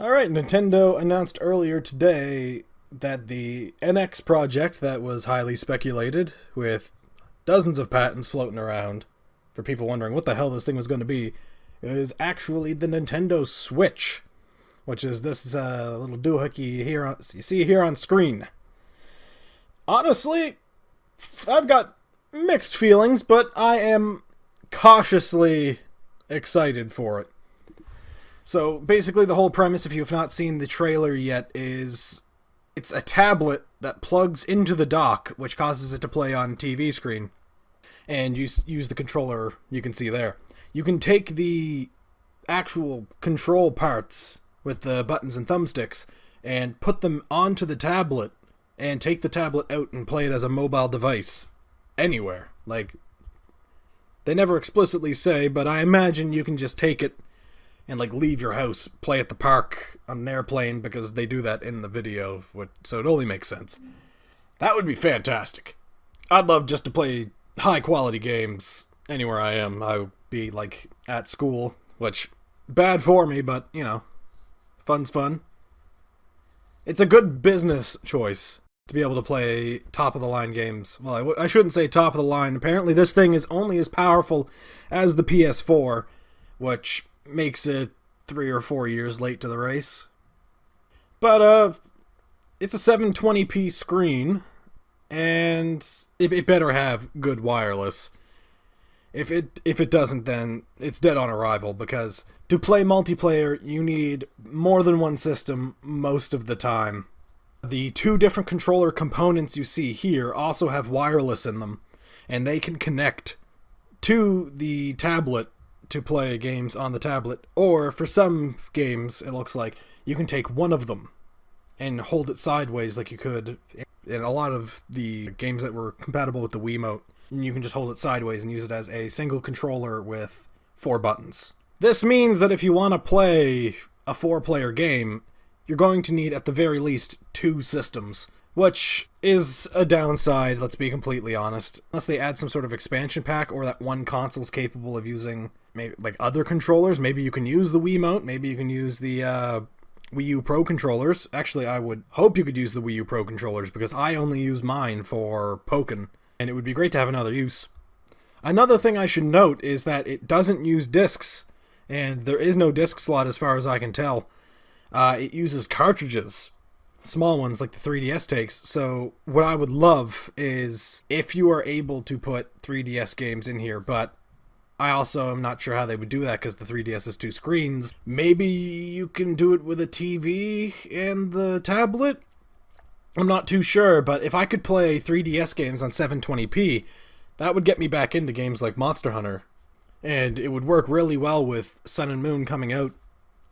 Alright, Nintendo announced earlier today that the NX project that was highly speculated, with dozens of patents floating around, for people wondering what the hell this thing was going to be, is actually the Nintendo Switch, which is this little doohickey here you see here on screen. Honestly, I've got mixed feelings, but I am cautiously excited for it. So basically, the whole premise, if you have not seen the trailer yet, is it's a tablet that plugs into the dock, which causes it to play on TV screen, and you use the controller you can see there. You can take the actual control parts with the buttons and thumbsticks and put them onto the tablet and take the tablet out and play it as a mobile device anywhere. Like, they never explicitly say, but I imagine you can just take it and like leave your house, play at the park on an airplane, because they do that in the video, so it only makes sense. That would be fantastic. I'd love just to play high quality games anywhere I am. I would be like at school, which bad for me, but you know, fun's fun. It's a good business choice to be able to play top of the line games. Well, I shouldn't say top of the line. Apparently this thing is only as powerful as the PS4, which makes it 3 or 4 years late to the race. But it's a 720p screen, and it better have good wireless. If it doesn't, then it's dead on arrival, because to play multiplayer you need more than one system most of the time. The two different controller components you see here also have wireless in them, and they can connect to the tablet to play games on the tablet, or for some games, it looks like, you can take one of them and hold it sideways like you could in a lot of the games that were compatible with the Wiimote. And you can just hold it sideways and use it as a single controller with 4 buttons. This means that if you want to play a 4-player game, you're going to need at the very least 2 systems, which is a downside, let's be completely honest. Unless they add some sort of expansion pack, or that one console's capable of using maybe like other controllers. Maybe you can use the Wiimote, maybe you can use the Wii U Pro controllers. Actually, I would hope you could use the Wii U Pro controllers, because I only use mine for poking, and it would be great to have another use. Another thing I should note is that it doesn't use discs, and there is no disc slot as far as I can tell. It uses cartridges, small ones like the 3DS takes. So what I would love is if you are able to put 3DS games in here, but I also am not sure how they would do that, because the 3DS has 2 screens. Maybe you can do it with a TV and the tablet? I'm not too sure, but if I could play 3DS games on 720p, that would get me back into games like Monster Hunter. And it would work really well with Sun and Moon coming out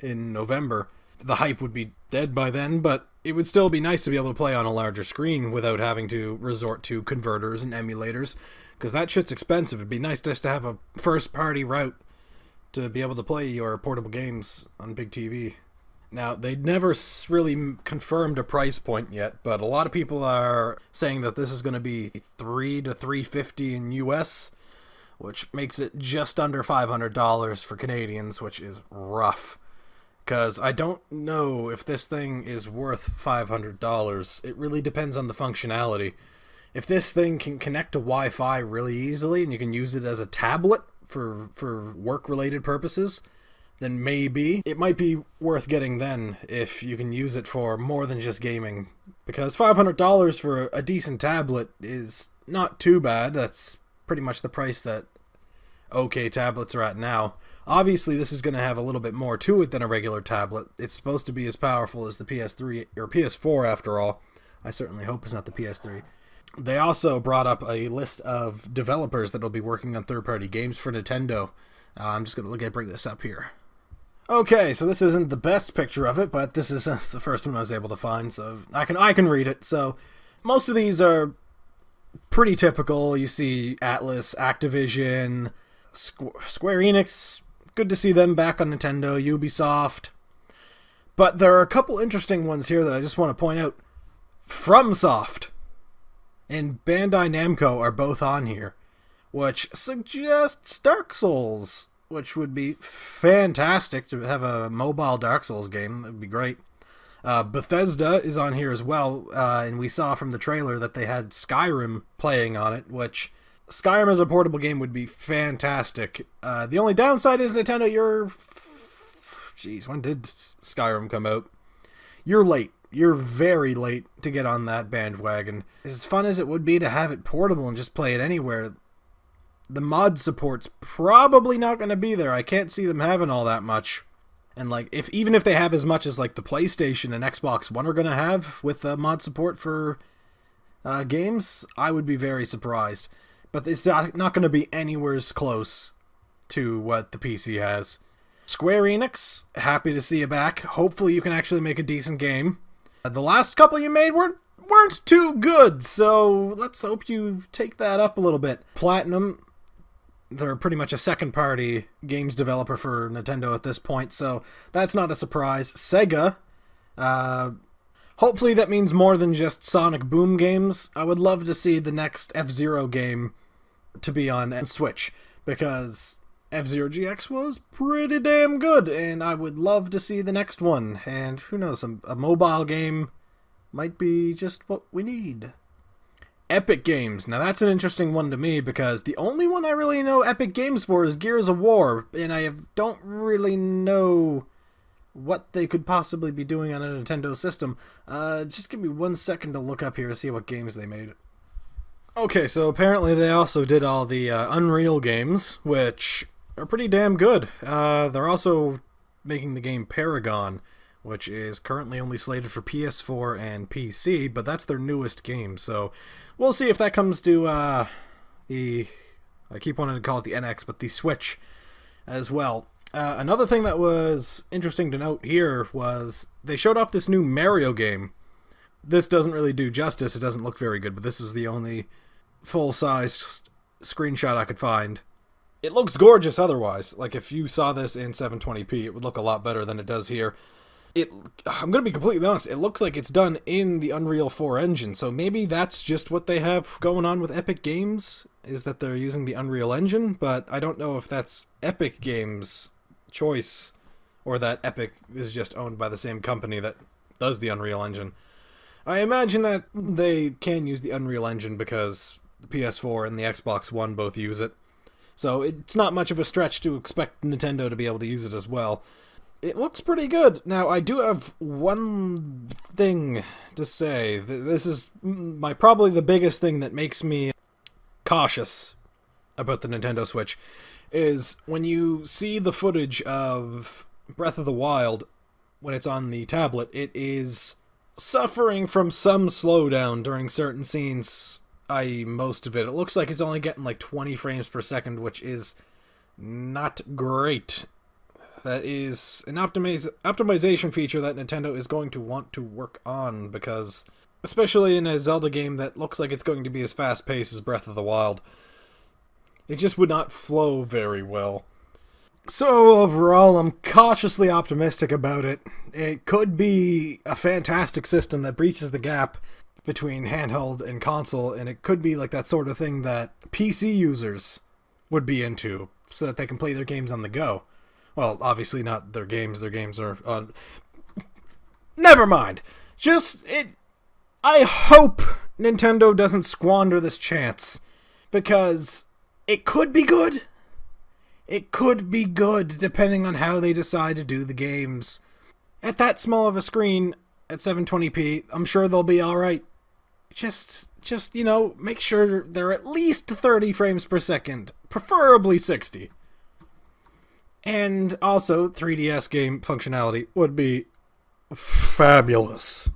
in November. The hype would be dead by then, but it would still be nice to be able to play on a larger screen without having to resort to converters and emulators, because that shit's expensive. It'd be nice just to have a first-party route to be able to play your portable games on big TV. Now, they never really confirmed a price point yet, but a lot of people are saying that this is going to be $3 to $350 in US, which makes it just under $500 for Canadians, which is rough. Because I don't know if this thing is worth $500. It really depends on the functionality. If this thing can connect to Wi-Fi really easily, and you can use it as a tablet for work-related purposes, then maybe it might be worth getting then, if you can use it for more than just gaming. Because $500 for a decent tablet is not too bad. That's pretty much the price that OK tablets are at now. Obviously, this is going to have a little bit more to it than a regular tablet. It's supposed to be as powerful as the PS3, or PS4 after all. I certainly hope it's not the PS3. They also brought up a list of developers that will be working on third-party games for Nintendo. I'm just going to bring this up here. Okay, so this isn't the best picture of it, but this is the first one I was able to find, so I can read it. So most of these are pretty typical. You see Atlas, Activision, Square Enix. Good to see them back on Nintendo, Ubisoft. But there are a couple interesting ones here that I just want to point out. FromSoft and Bandai Namco are both on here, which suggests Dark Souls which would be fantastic to have a mobile Dark Souls game. That would be great. Bethesda is on here as well, and we saw from the trailer that they had Skyrim playing on it, which Skyrim as a portable game would be fantastic. The only downside is, Nintendo, Jeez, when did Skyrim come out? You're late. You're very late to get on that bandwagon. As fun as it would be to have it portable and just play it anywhere, the mod support's probably not going to be there. I can't see them having all that much. And like, even if they have as much as like the PlayStation and Xbox One are going to have with mod support for games, I would be very surprised. But it's not going to be anywhere close to what the PC has. Square Enix, happy to see you back. Hopefully you can actually make a decent game. The last couple you made weren't too good, so let's hope you take that up a little bit. Platinum, they're pretty much a second-party games developer for Nintendo at this point, so that's not a surprise. Sega, hopefully that means more than just Sonic Boom games. I would love to see the next F-Zero game to be on Switch, because F-Zero GX was pretty damn good, and I would love to see the next one. And who knows, a mobile game might be just what we need. Epic Games. Now that's an interesting one to me, because the only one I really know Epic Games for is Gears of War, and I don't really know what they could possibly be doing on a Nintendo system. Just give me 1 second to look up here to see what games they made. Okay, so apparently they also did all the Unreal games, which are pretty damn good. They're also making the game Paragon, which is currently only slated for PS4 and PC, but that's their newest game, so we'll see if that comes to I keep wanting to call it the NX, but the Switch as well. Another thing that was interesting to note here was they showed off this new Mario game. This doesn't really do justice, it doesn't look very good, but this is the only full-sized screenshot I could find. It looks gorgeous otherwise. Like, if you saw this in 720p, it would look a lot better than it does here. I'm going to be completely honest, it looks like it's done in the Unreal 4 engine, so maybe that's just what they have going on with Epic Games, is that they're using the Unreal Engine, but I don't know if that's Epic Games' choice, or that Epic is just owned by the same company that does the Unreal Engine. I imagine that they can use the Unreal Engine because the PS4 and the Xbox One both use it, so it's not much of a stretch to expect Nintendo to be able to use it as well. It looks pretty good. Now, I do have one thing to say. This is probably the biggest thing that makes me cautious about the Nintendo Switch, is when you see the footage of Breath of the Wild when it's on the tablet, it is suffering from some slowdown during certain scenes, i.e. most of it. It looks like it's only getting like 20 frames per second, which is not great. That is an optimization feature that Nintendo is going to want to work on, because, especially in a Zelda game that looks like it's going to be as fast-paced as Breath of the Wild, it just would not flow very well. So overall, I'm cautiously optimistic about it. It could be a fantastic system that breaches the gap between handheld and console, and it could be like that sort of thing that PC users would be into, so that they can play their games on the go. Well, obviously not their games are on... Never mind! I hope Nintendo doesn't squander this chance, because it could be good. It could be good, depending on how they decide to do the games. At that small of a screen, at 720p, I'm sure they'll be alright. Just, you know, make sure they're at least 30 frames per second, preferably 60. And also, 3DS game functionality would be fabulous.